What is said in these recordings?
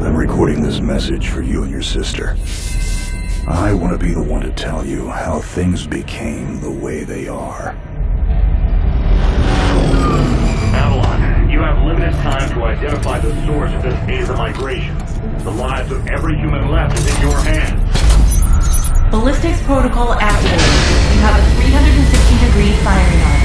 I'm recording this message for you and your sister. I want to be the one to tell you how things became the way they are. Avalon, you have limited time to identify the source of this Aether migration. The lives of every human left is in your hands. Ballistics protocol activated. You have a 360-degree firing arc.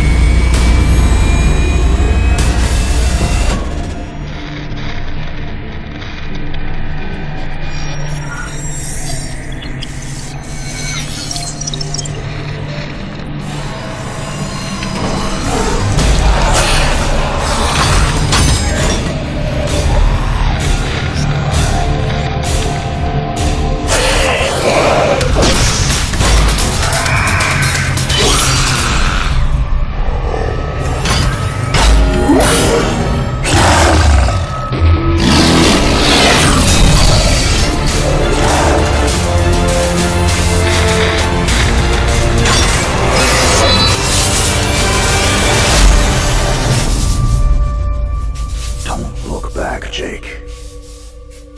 Jake.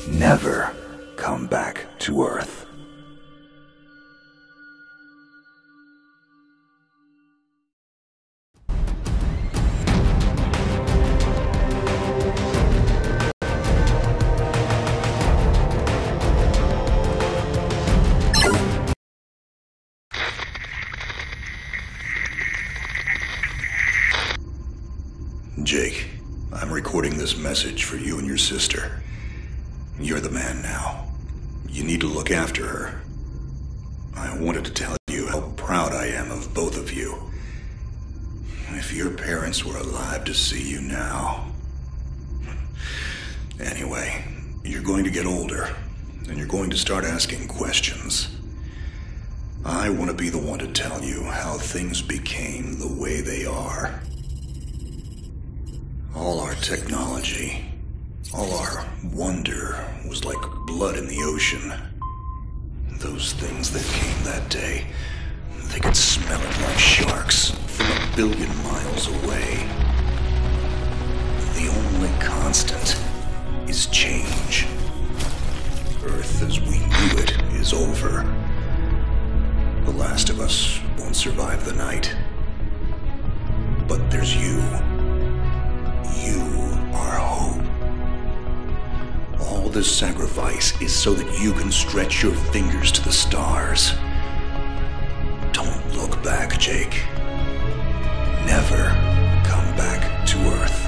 Never come back to Earth. Jake, I'm recording this message for you and your sister. You're the man now. You need to look after her. I wanted to tell you how proud I am of both of you. If your parents were alive to see you now. Anyway, you're going to get older, and you're going to start asking questions. I want to be the one to tell you how things became the way they are. All our technology, all our wonder was like blood in the ocean. Those things that came that day, they could smell it like sharks from 1 billion miles away. The only constant is change. Earth as we knew it is over. The last of us won't survive the night. But there's you. You are hope. All this sacrifice is so that you can stretch your fingers to the stars. Don't look back, Jake. Never come back to Earth.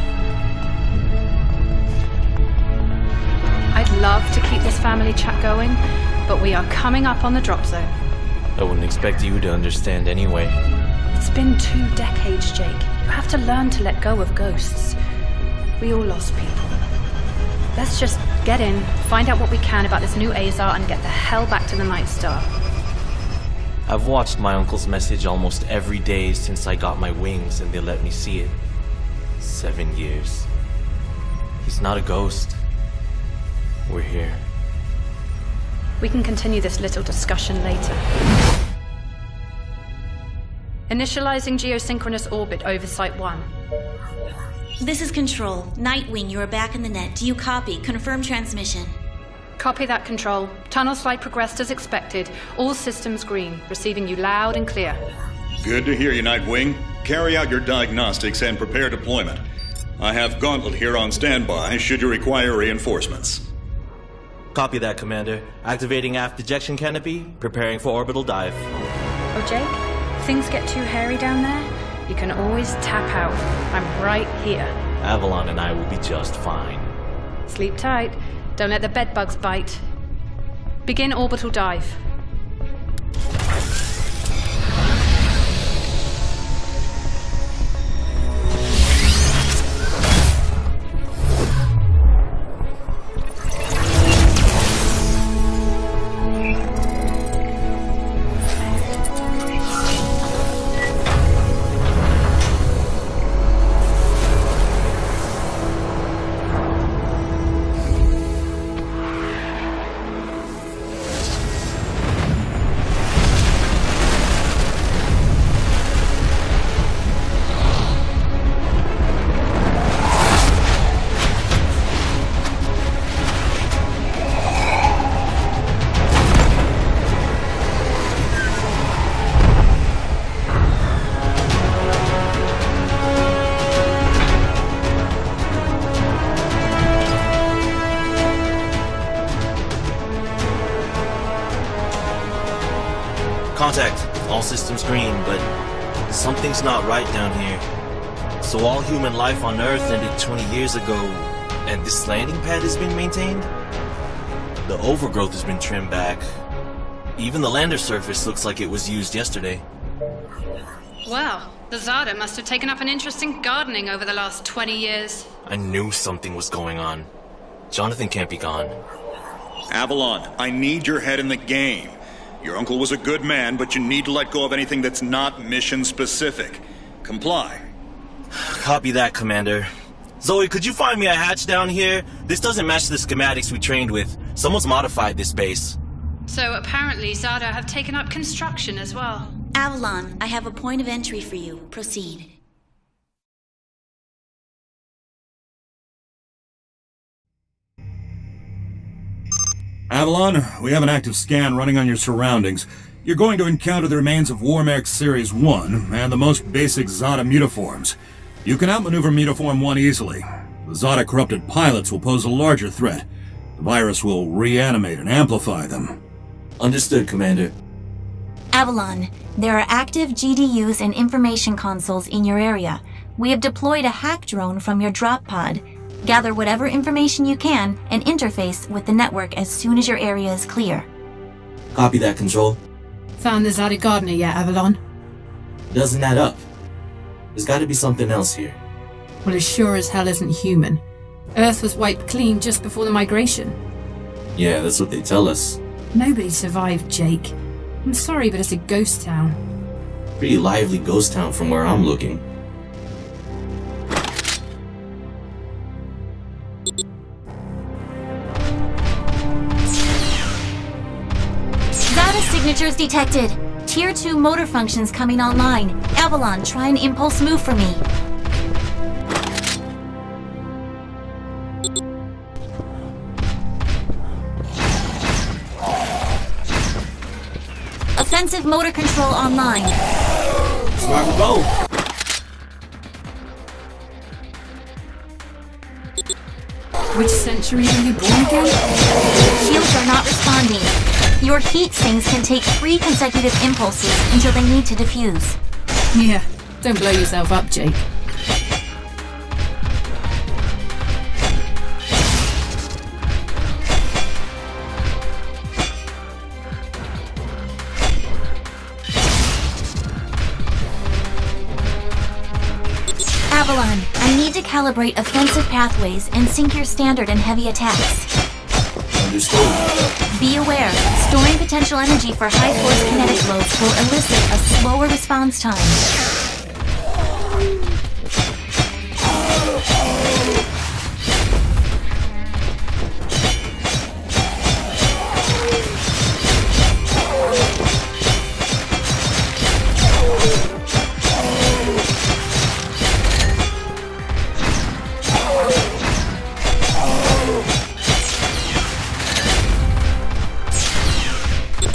I'd love to keep this family chat going, but we are coming up on the drop zone. I wouldn't expect you to understand anyway. It's been 2 decades, Jake. You have to learn to let go of ghosts. We all lost people. Let's just get in, find out what we can about this new Azar, and get the hell back to the Night Star. I've watched my uncle's message almost every day since I got my wings and they let me see it. 7 years. He's not a ghost. We're here. We can continue this little discussion later. Initializing geosynchronous orbit over Site 1. This is Control. Nightwing, you are back in the net. Do you copy? Confirm transmission. Copy that, Control. Tunnel slide progressed as expected. All systems green. Receiving you loud and clear. Good to hear you, Nightwing. Carry out your diagnostics and prepare deployment. I have Gauntlet here on standby should you require reinforcements. Copy that, Commander. Activating aft ejection canopy, preparing for orbital dive. Oh, Jake? If things get too hairy down there, you can always tap out. I'm right here. Avalon and I will be just fine. Sleep tight. Don't let the bedbugs bite. Begin orbital dive. Something's not right down here. So all human life on Earth ended 20 years ago, and this landing pad has been maintained? The overgrowth has been trimmed back. Even the lander surface looks like it was used yesterday. Wow, the Zada must have taken up an interest in gardening over the last 20 years. I knew something was going on. Jonathan can't be gone. Avalon, I need your head in the game. Your uncle was a good man, but you need to let go of anything that's not mission-specific. Comply. Copy that, Commander. Zoe, could you find me a hatch down here? This doesn't match the schematics we trained with. Someone's modified this base. So apparently Zada have taken up construction as well. Avalon, I have a point of entry for you. Proceed. Avalon, we have an active scan running on your surroundings. You're going to encounter the remains of Warmech Series 1 and the most basic Zada mutaforms. You can outmaneuver Mutaform 1 easily. The Zada corrupted pilots will pose a larger threat. The virus will reanimate and amplify them. Understood, Commander. Avalon, there are active GDUs and information consoles in your area. We have deployed a hack drone from your drop pod. Gather whatever information you can and interface with the network as soon as your area is clear. Copy that, Control. Found the Zada gardener yet, Avalon? Doesn't add up. There's gotta be something else here. Well, it sure as hell isn't human. Earth was wiped clean just before the migration. Yeah, that's what they tell us. Nobody survived, Jake. I'm sorry, but it's a ghost town. Pretty lively ghost town from where I'm looking. Zada signatures detected. Tier 2 motor functions coming online. Avalon, try an impulse move for me. Offensive motor control online. Smart to go. Which century were you born again? Shields are not responding. Your heat sinks can take 3 consecutive impulses until they need to defuse. Yeah, don't blow yourself up, Jake. Avalon, I need to calibrate offensive pathways and sync your standard and heavy attacks. Understood. Be aware, storing potential energy for high force kinetic loads will elicit a slower response time.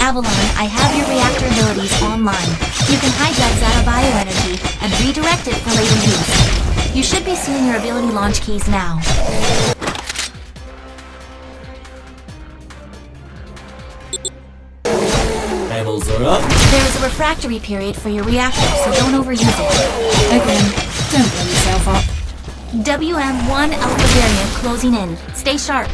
Avalon, I have your reactor abilities online. You can hijack Zada bioenergy and redirect it for later use. You should be seeing your ability launch keys now. Panels are up. There is a refractory period for your reactor, so don't overuse it. Again, don't blow yourself up. WM1 Alpha variant closing in. Stay sharp.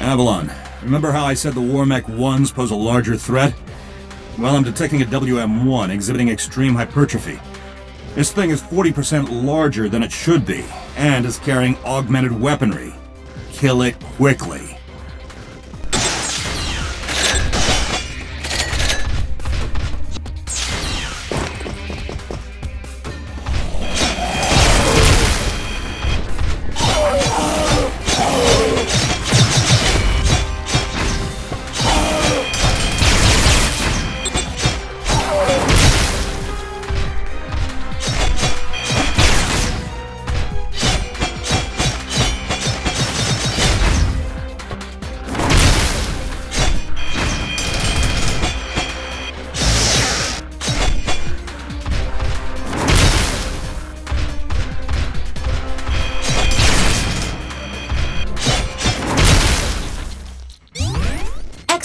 Avalon, remember how I said the Warmech 1s pose a larger threat? Well, I'm detecting a WM1 exhibiting extreme hypertrophy. This thing is 40% larger than it should be, and is carrying augmented weaponry. Kill it quickly.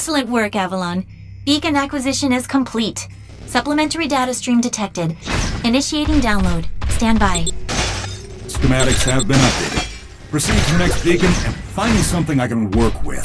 Excellent work, Avalon. Beacon acquisition is complete. Supplementary data stream detected. Initiating download. Stand by. Schematics have been updated. Proceed to the next beacon and find me something I can work with.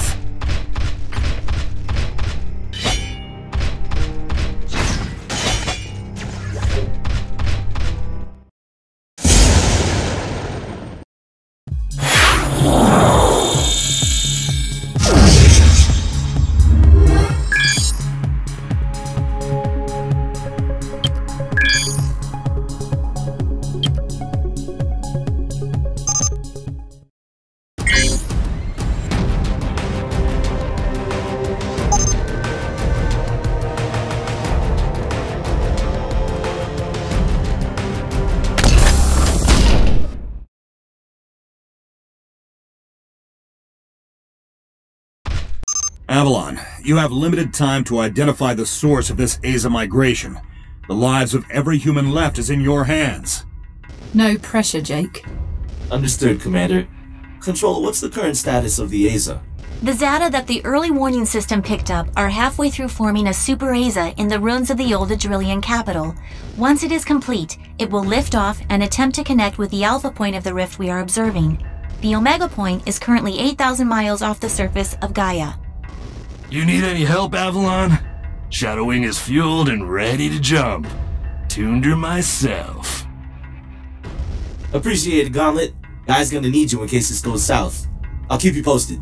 Avalon, you have limited time to identify the source of this Aza migration. The lives of every human left is in your hands. No pressure, Jake. Understood, Commander. Control, what's the current status of the Aza? The Zata that the early warning system picked up are halfway through forming a super Aza in the ruins of the old Adrillian capital. Once it is complete, it will lift off and attempt to connect with the alpha point of the rift we are observing. The Omega point is currently 8,000 miles off the surface of Gaia. You need any help, Avalon? Shadowwing is fueled and ready to jump. Tuned her myself. Appreciate it, Gauntlet. Guy's gonna need you in case this goes south. I'll keep you posted.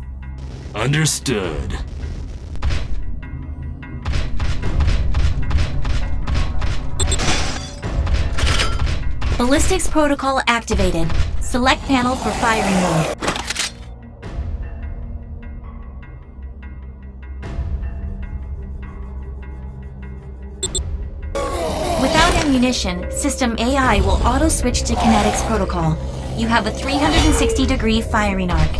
Understood. Ballistics protocol activated. Select panel for firing mode. Without ammunition, System AI will auto-switch to kinetics protocol. You have a 360-degree firing arc.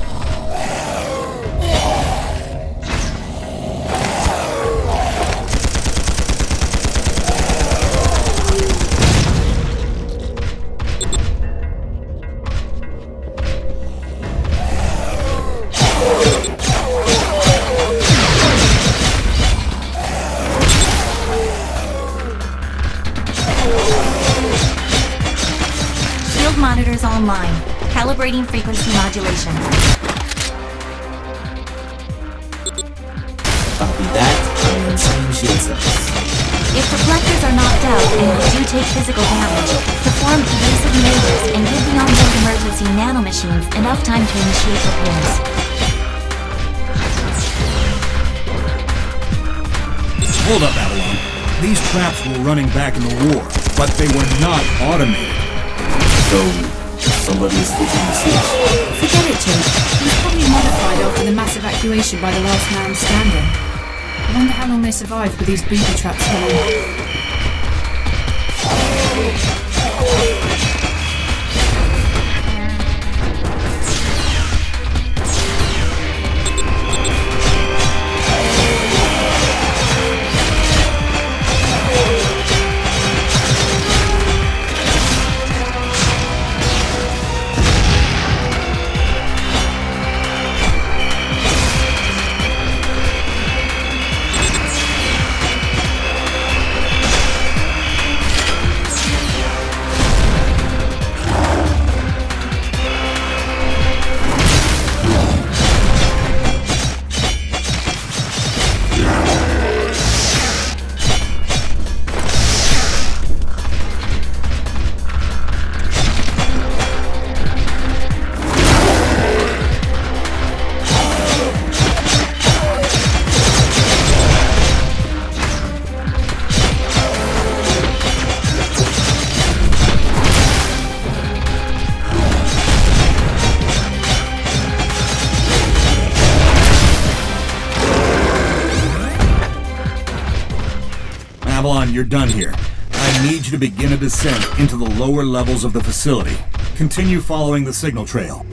Monitors online. Calibrating frequency modulation. Copy that. I'm installing shield cells. If deflectors are knocked out and you do take physical damage, perform evasive maneuvers and give the onboard emergency nanomachines enough time to initiate repairs. Hold up, Avalon. These traps were running back in the war, but they were not automated. So, somebody is flipping the switch. Forget it, Jake. It was probably modified after the mass evacuation by the last man standing. I wonder how long they survived with these booby traps going. Avalon, you're done here. I need you to begin a descent into the lower levels of the facility. Continue following the signal trail.